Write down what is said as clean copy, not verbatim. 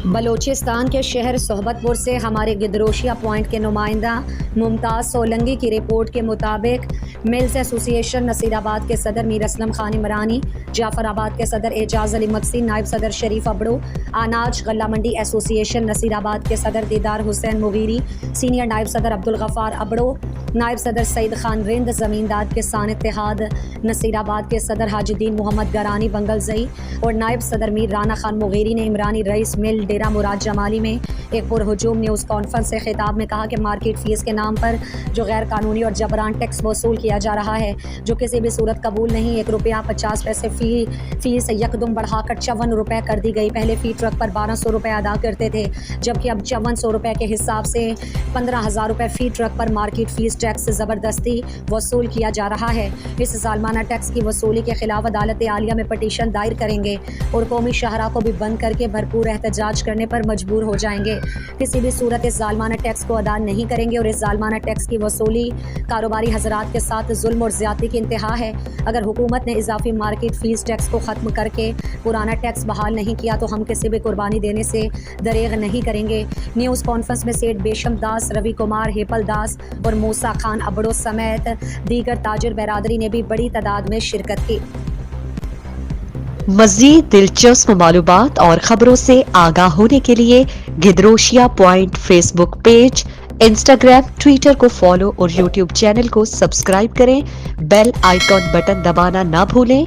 بلوچستان کے شہر صحبتپور سے ہمارے گدروشیا پوائنٹ کے نمائندہ ممتاز سولنگی کی رپورٹ کے مطابق ملز ایسوسی ایشن نصیر آباد کے صدر میر اسلم خان عمرانی، جعفر آباد کے صدر اعجاز علی مقصی، نائب صدر شریف ابڑو، اناج غلہ منڈی ایسوسی ایشن نصیر آباد کے صدر دیدار حسین مغیری، سینئر نائب صدر عبدالغفار ابڑو، نائب صدر سعید خان رند، زمیندار کسان اتحاد نصیر آباد کے صدر حاج الدین محمد گرانی بنگل زئی اور نائب صدر میر رانا خان مغیری نے عمرانی رئیس مل ڈیرہ مراد جمالی میں ایک پرہجوم نیوز کانفرنس سے خطاب میں کہا کہ مارکیٹ فیس کے نام پر جو غیر قانونی اور جبران ٹیکس وصول کیا جا رہا ہے جو کسی بھی صورت قبول نہیں۔ 1 روپیہ 50 پیسے فیس یکدم بڑھا کر 54 روپے کر دی گئی۔ پہلے فی ٹرک پر 1200 روپے ادا کرتے تھے، جبکہ اب 5400 روپے کے حساب سے 15,000 روپے فی ٹرک پر مارکیٹ فیس ٹیکس زبردستی وصول کیا جا رہا ہے۔ اس ظالمانہ ٹیکس کی وصولی کے خلاف عدالت عالیہ میں پٹیشن دائر کریں گے اور قومی شاہراہ کو بھی بند کر کے بھرپور احتجاج کرنے پر مجبور ہو جائیں گے۔ کسی بھی صورت اس ظالمانہ ٹیکس کو ادا نہیں کریں گے اور اس ظالمانہ ٹیکس کی وصولی کاروباری حضرات کے ساتھ ظلم اور زیادتی کی انتہا ہے۔ اگر حکومت نے اضافی مارکیٹ فیس ٹیکس کو ختم کر کے پرانا ٹیکس بحال نہیں کیا تو ہم کسی بھی قربانی دینے سے دریغ نہیں کریں گے۔ نیوز کانفرنس میں سیٹھ بیشم داس، روی کمار، ہیپل داس اور موسیٰ خان ابڑو سمیت دیگر تاجر برادری نے بھی بڑی تعداد میں شرکت کی۔ مزید دلچسپ معلومات اور خبروں سے آگاہ ہونے کے لیے Gedrosia point Facebook page, Instagram, Twitter کو فالو اور یوٹیوب چینل کو سبسکرائب کریں۔ بیل آئیکن بٹن دبانا نہ بھولیں